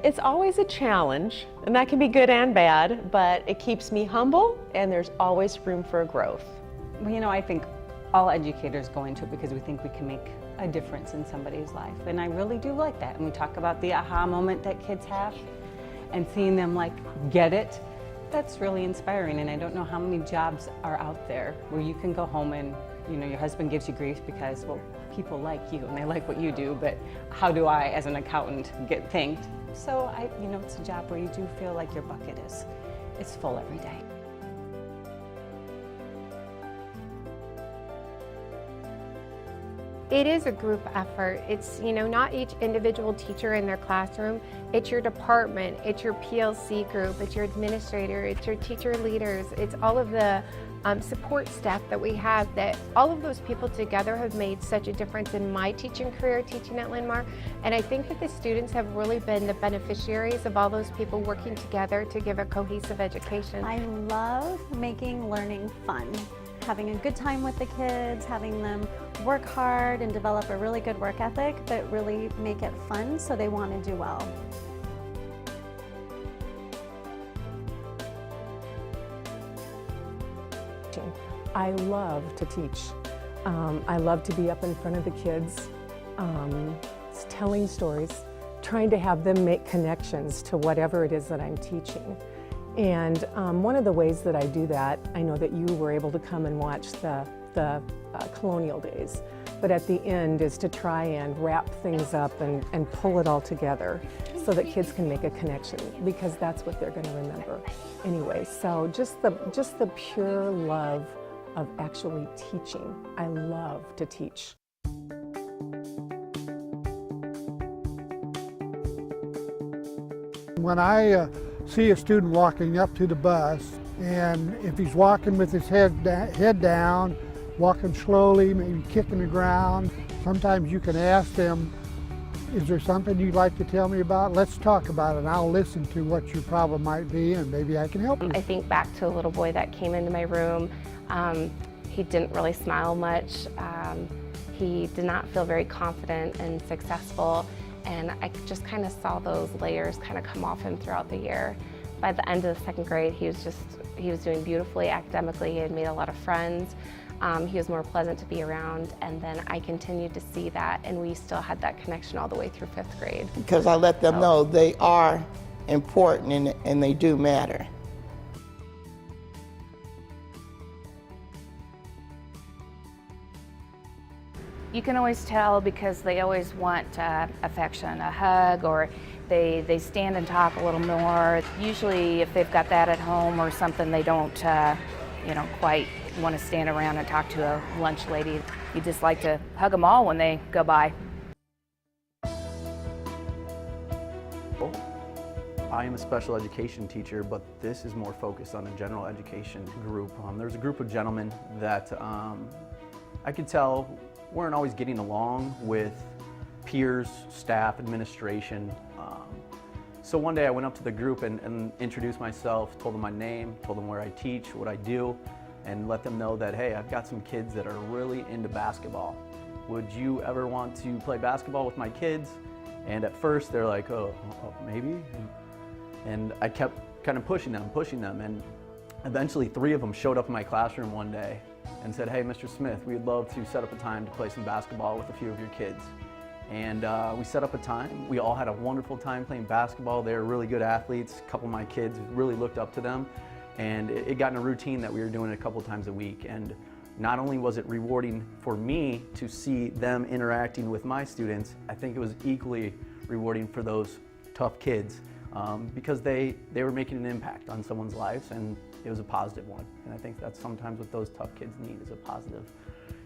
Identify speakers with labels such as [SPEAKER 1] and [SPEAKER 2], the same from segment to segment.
[SPEAKER 1] It's always a challenge, and that can be good and bad, but it keeps me humble, and there's always room for growth.
[SPEAKER 2] Well, you know, I think all educators go into it because we think we can make a difference in somebody's life, and I really do like that. And we talk about the aha moment that kids have and seeing them like get it. That's really inspiring, and I don't know how many jobs are out there where you can go home and, you know, your husband gives you grief because, well, people like you and they like what you do, but how do I, as an accountant, get thanked? So you know, it's a job where you do feel like your bucket is full every day.
[SPEAKER 3] It is a group effort. It's, you know, not each individual teacher in their classroom. It's your department, it's your PLC group, it's your administrator, it's your teacher leaders, it's all of the support staff that we have, that all of those people together have made such a difference in my teaching career, teaching at Linn-Mar. And I think that the students have really been the beneficiaries of all those people working together to give a cohesive education.
[SPEAKER 4] I love making learning fun. Having a good time with the kids, having them work hard and develop a really good work ethic, but really make it fun so they want to do well.
[SPEAKER 5] I love to teach. I love to be up in front of the kids, telling stories, trying to have them make connections to whatever it is that I'm teaching. And one of the ways that I do that, I know that you were able to come and watch the colonial days, but at the end is to try and wrap things up and pull it all together so that kids can make a connection, because that's what they're going to remember anyway. So just the pure love of actually teaching. I love to teach.
[SPEAKER 6] When I see a student walking up to the bus, and if he's walking with his head down, walking slowly, maybe kicking the ground, sometimes you can ask them, is there something you'd like to tell me about? Let's talk about it, and I'll listen to what your problem might be, and maybe I can help you.
[SPEAKER 7] I think back to a little boy that came into my room. He didn't really smile much. He did not feel very confident and successful, and I just kind of saw those layers kind of come off him throughout the year. By the end of the second grade, he was doing beautifully academically. He had made a lot of friends. He was more pleasant to be around, and then I continued to see that, and we still had that connection all the way through 5th grade.
[SPEAKER 8] Because I let them know they are important and they do matter.
[SPEAKER 9] You can always tell because they always want affection, a hug, or they stand and talk a little more. Usually if they've got that at home or something, they don't you know, quite want to stand around and talk to a lunch lady. You just like to hug them all when they go by.
[SPEAKER 10] I am a special education teacher, but this is more focused on a general education group. There's a group of gentlemen that I could tell weren't always getting along with peers, staff, administration. So one day I went up to the group and introduced myself, told them my name, told them where I teach, what I do, and let them know that, hey, I've got some kids that are really into basketball. Would you ever want to play basketball with my kids? And at first they're like, oh maybe? And I kept kind of pushing them, and eventually 3 of them showed up in my classroom one day and said, hey, Mr. Smith, we'd love to set up a time to play some basketball with a few of your kids. And we set up a time. We all had a wonderful time playing basketball. They were really good athletes. A couple of my kids really looked up to them. And it got in a routine that we were doing it a couple times a week. And not only was it rewarding for me to see them interacting with my students, I think it was equally rewarding for those tough kids because they were making an impact on someone's lives, and it was a positive one. And I think that's sometimes what those tough kids need, is a positive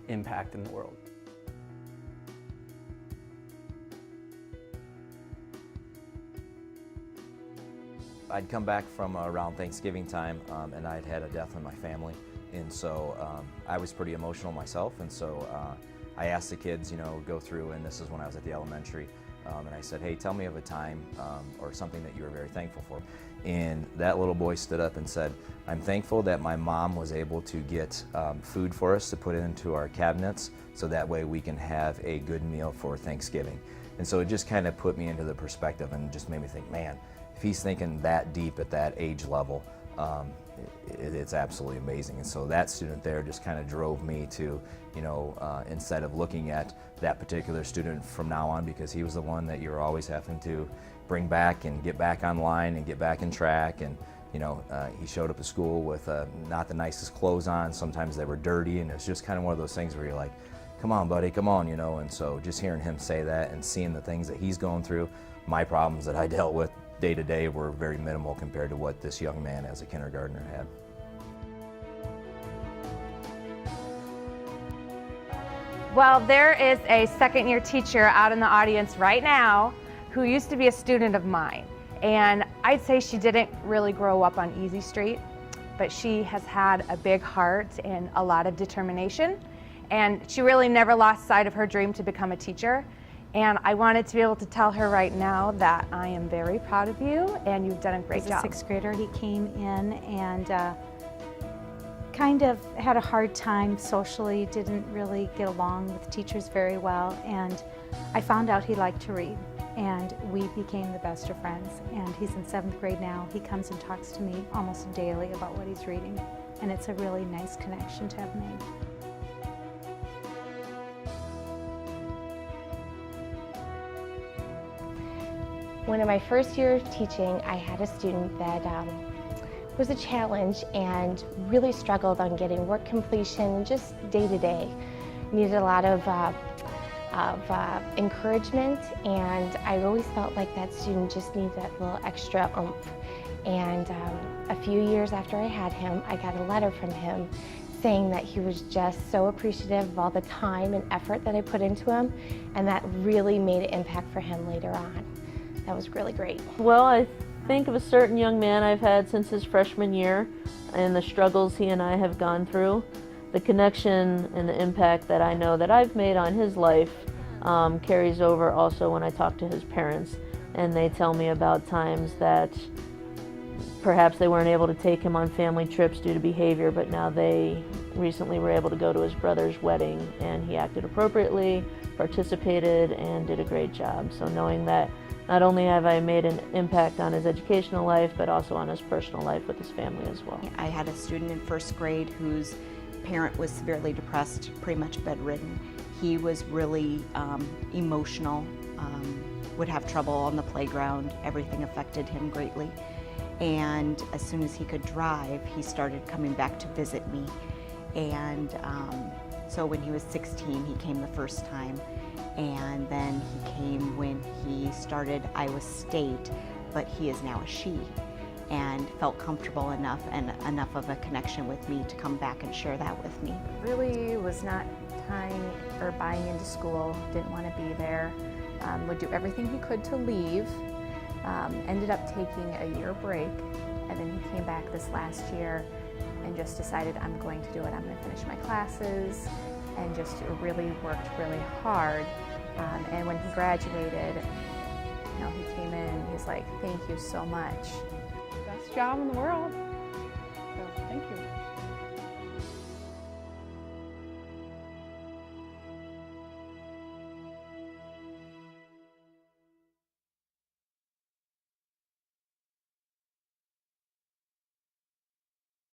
[SPEAKER 10] impact in the world.
[SPEAKER 11] I'd come back from around Thanksgiving time, and I'd had a death in my family, and so I was pretty emotional myself, and so I asked the kids, you know, go through, and this is when I was at the elementary, and I said, hey, tell me of a time or something that you were very thankful for. And that little boy stood up and said, "I'm thankful that my mom was able to get food for us to put into our cabinets so that way we can have a good meal for Thanksgiving." And so it just kind of put me into the perspective and just made me think, man, if he's thinking that deep at that age level, it's absolutely amazing. And so that student there just kind of drove me to, you know, instead of looking at that particular student from now on, because he was the one that you're always having to bring back and get back online and get back in track. And you know, he showed up to school with not the nicest clothes on. Sometimes they were dirty, and it's just kind of one of those things where you're like, come on, buddy, come on, you know. And so just hearing him say that and seeing the things that he's going through, my problems that I dealt with day to day were very minimal compared to what this young man as a kindergartner had.
[SPEAKER 9] Well, there is a second-year teacher out in the audience right now who used to be a student of mine. And I'd say she didn't really grow up on easy street, but she has had a big heart and a lot of determination. And she really never lost sight of her dream to become a teacher. And I wanted to be able to tell her right now that I am very proud of you and you've done a great job.
[SPEAKER 12] As a sixth grader, he came in and kind of had a hard time socially, didn't really get along with teachers very well, and I found out he liked to read, and we became the best of friends. And he's in 7th grade now. He comes and talks to me almost daily about what he's reading, and it's a really nice connection to have made.
[SPEAKER 7] One of my first years of teaching, I had a student that was a challenge and really struggled on getting work completion just day to day. Needed a lot of encouragement, and I always felt like that student just needed that little extra oomph. And a few years after I had him, I got a letter from him saying that he was just so appreciative of all the time and effort that I put into him, and that really made an impact for him later on. That was really great.
[SPEAKER 13] Well, I think of a certain young man I've had since his freshman year and the struggles he and I have gone through. The connection and the impact that I know that I've made on his life carries over also when I talk to his parents, and they tell me about times that perhaps they weren't able to take him on family trips due to behavior, but now they recently were able to go to his brother's wedding, and he acted appropriately, participated, and did a great job. So knowing that not only have I made an impact on his educational life, but also on his personal life with his family as well.
[SPEAKER 14] I had a student in 1st grade whose parent was severely depressed, pretty much bedridden. He was really emotional, would have trouble on the playground. Everything affected him greatly. And as soon as he could drive, he started coming back to visit me. And so when he was 16, he came the first time. And then he came when he started Iowa State, but he is now a she, and felt comfortable enough and enough of a connection with me to come back and share that with me.
[SPEAKER 15] Really was not tying or buying into school, didn't want to be there, would do everything he could to leave, ended up taking a year break, and then he came back this last year and just decided, I'm going to do it, I'm going to finish my classes, and just really worked really hard. And when he graduated, you know, he came in, he's like, thank you so much.
[SPEAKER 1] Best job in the world.